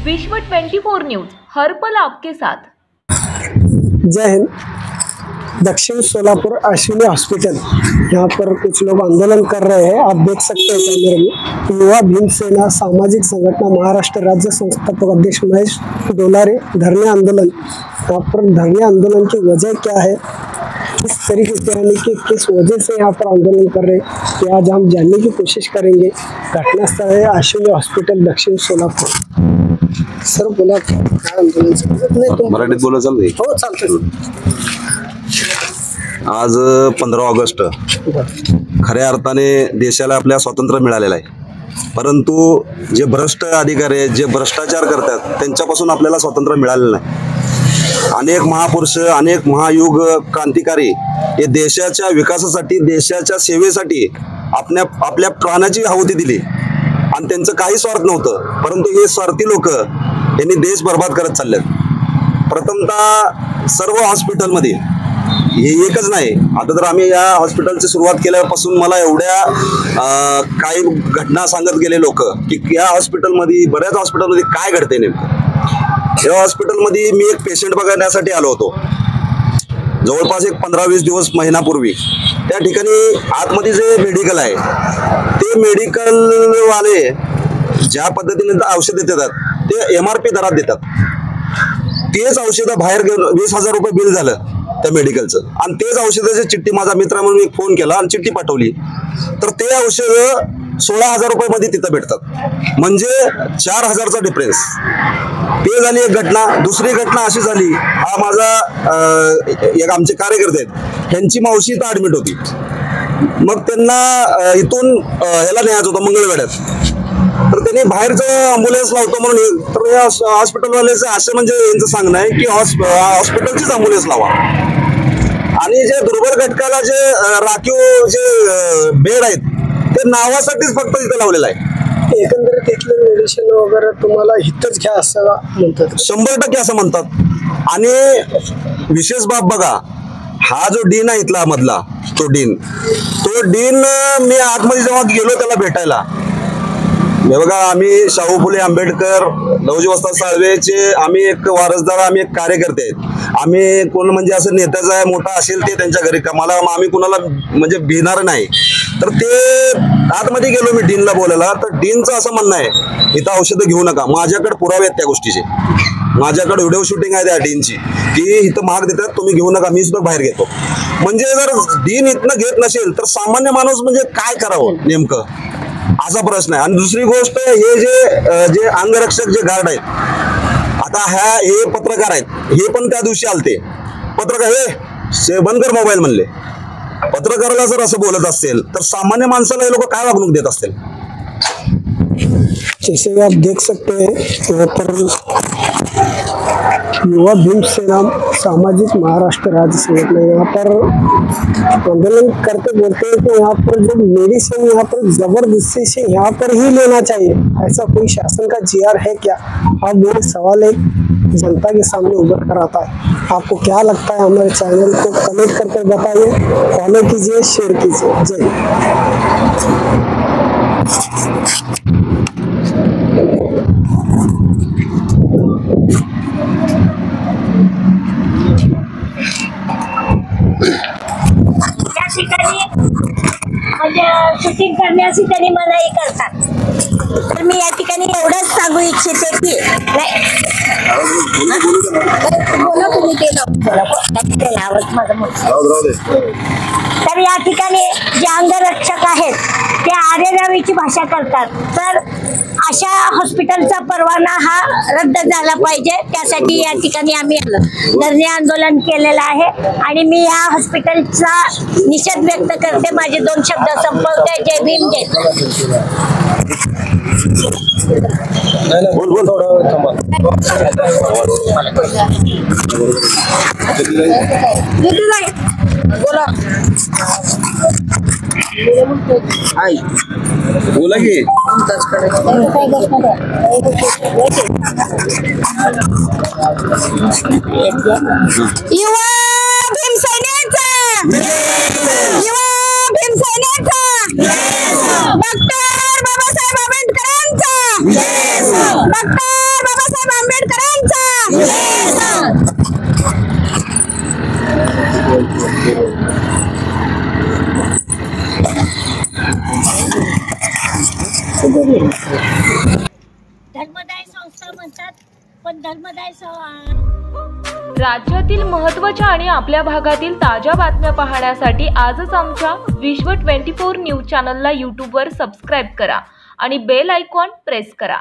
विश्व 24 न्यूज हर पल आपके साथ। जय हिंद। दक्षिण सोलापुर अश्विनी हॉस्पिटल यहाँ पर कुछ लोग आंदोलन कर रहे हैं। आप देख सकते हैं कैमरे में। युवा भीमसेना सामाजिक संगठन महाराष्ट्र राज्य संस्थापक अध्यक्ष महेश डोलारे धरने आंदोलन। यहाँ पर धरने आंदोलन की वजह क्या है, किस तरीके से यानी कि किस वजह से यहाँ पर आंदोलन कर रहे हैं, कि आज हम जानने की कोशिश करेंगे। घटनास्थल है अश्विनी हॉस्पिटल दक्षिण सोलापुर। सर बोला काय आंदोलन मराठीत बोला चालते? हो चालतं। आज 15 ऑगस्ट खऱ्या अर्थाने देशाला आपल्या स्वातंत्र्य मिळालेलं आहे, परंतु जे भ्रष्ट अधिकारी आहेत, जे भ्रष्टाचार करतात, त्यांच्यापासून आपल्याला स्वातंत्र्य मिळालेलं नाही। अनेक महापुरुष, अनेक महायुग क्रांतिकारी हे देशाच्या विकासासाठी, देशाच्या सेवेसाठी आपल्या प्राणाची आहुती दिली आणि त्यांचं काही स्वार्थ नव्हतं, परंतु हे स्वार्थी लोक यांनी देश बर्बाद करत चाललेत। प्रथमतः सर्व हॉस्पिटलमध्ये हे एकच नाही, आता तर आम्ही या हॉस्पिटलची सुरुवात केल्यापासून मला एवढ्या काही घटना सांगत गेले लोक की या हॉस्पिटलमध्ये, बऱ्याच हॉस्पिटलमध्ये काय घडते नेमकं। या हॉस्पिटलमध्ये मी एक पेशंट बघण्यासाठी आलो होतो, जवळपास एक 15-20 दिवस महिन्यापूर्वी। त्या ठिकाणी आतमध्ये जे मेडिकल आहे ते मेडिकल वाले ज्या पद्धतीने औषध देतात ते MRP दरात देतात। तेच औषधं बाहेर घेऊन 20,000 रुपये बिल झालं त्या मेडिकलचं, आणि तेच औषधाची चिठ्ठी माझा मित्र म्हणून मी फोन केला आणि चिठ्ठी पाठवली, तर ते औषध 16,000 रुपये मध्ये तिथं भेटतात, म्हणजे 4,000चा डिफरन्स। ते झाली एक घटना। दुसरी घटना अशी झाली, हा माझा एक आमचे कार्यकर्ते आहेत, त्यांची मावशी इथं ऍडमिट होती। मग त्यांना इथून ह्याला न्यायचं होतं मंगळवेढ्यात, तर त्यांनी बाहेरचं ॲम्ब्युलन्स लावतो म्हणून, तर या हॉस्पिटलवाल्याचं असं म्हणजे यांचं सांगणं आहे की हॉस्पिटलचीच ॲम्ब्युलन्स लावा, आणि जे दुर्बल घटकाला जे राखीव जे बेड आहेत ते नावासाठीच फक्त तिथे लावलेलं आहे। एकंदरीत इथलं मेडिसिन वगैरे तुम्हाला इथंच घ्या असं म्हणतात, 100% असं म्हणतात। आणि विशेष बाब बघा, हा जो डीन आहे इथला मधला, तो डीन मी आतमध्ये जेव्हा गेलो त्याला भेटायला, बघा आम्ही शाहू फुले आंबेडकर, लवजी वस्ताद साळवेचे आम्ही एक वारसदार, आम्ही एक कार्यकर्ते आहेत। आम्ही कोण म्हणजे असं नेत्याचा आहे मोठा असेल ते त्यांच्या घरी मला आम्ही कुणाला म्हणजे भिणार नाही। तर ते आतमध्ये गेलो मी डीनला बोलायला, तर डीनचं असं म्हणणं आहे इथं औषधं घेऊ नका। माझ्याकडे पुरावे आहेत त्या गोष्टीचे, माझ्याकडे व्हिडिओ शूटिंग आहे त्या डीनची, की इथं महाग देतात, तुम्ही घेऊ नका, मी सुद्धा बाहेर घेतो। म्हणजे जर डीन इथनं घेत नसेल तर सामान्य माणूस म्हणजे काय करावं नेमकं, असा प्रश्न आहे। आणि दुसरी गोष्ट, हे जे अंगरक्षक जे गार्ड आहेत, आता हे पत्रकार आहेत, हे पण त्या दिवशी आलते। पत्रकार हे बंद कर मोबाईल म्हणले। पत्रकाराला जर असं बोलत असेल तर सामान्य माणसाला हे लोक काय वागणूक देत असतील। जैसे आप देख सकते हैं यहाँ पर युवा भीमसेना सामाजिक महाराष्ट्र राज्य संगठन यहाँ पर आंदोलन करते बोलते हैं कि यहाँ पर जो मेडिसिन यहाँ पर जबरदस्ती से यहाँ पर ही लेना चाहिए, ऐसा कोई शासन का GR है क्या? आप मेरे सवाल एक जनता के सामने उभर कर आता है। आपको क्या लगता है? हमारे चैनल को कमेंट करके बताइए, फॉलो कीजिए, शेयर कीजिए। जय। त्या ठिकाणी म्हणजे शूटिंग करण्याची त्यांनी मनाई करतात, तर मी या ठिकाणी एवढंच सांगू इच्छिते की बोला तुम्ही ते आवाज माझा। तर या ठिकाणी जे अंगरक्षक आहेत ते आरेरावीची भाषा करतात, तर अशा हॉस्पिटलचा परवाना हा रद्द झाला पाहिजे। त्यासाठी या ठिकाणी आम्ही धरणे आंदोलन केलेलं आहे आणि मी या हॉस्पिटलचा निषेध व्यक्त करते। माझे 2 शब्द संपवते। जय भीम, जय। बोला बोला की युवा भीमसेनेचा, युवा भीमसेनेचा, डॉक्टर बाबासाहेब आंबेडकरांचा, डॉक्टर बाबासाहेब धर्मदाय संस्था म्हणतात, पण धर्मदाय राज्यातील महत्त्वाच्या आणि आपल्या भागातील ताज्या बातम्या पाहण्यासाठी आजच आमच्या विश्व 24 न्यूज चॅनलला यूट्यूबवर सबस्क्राईब करा आणि बेल आयकॉन प्रेस करा.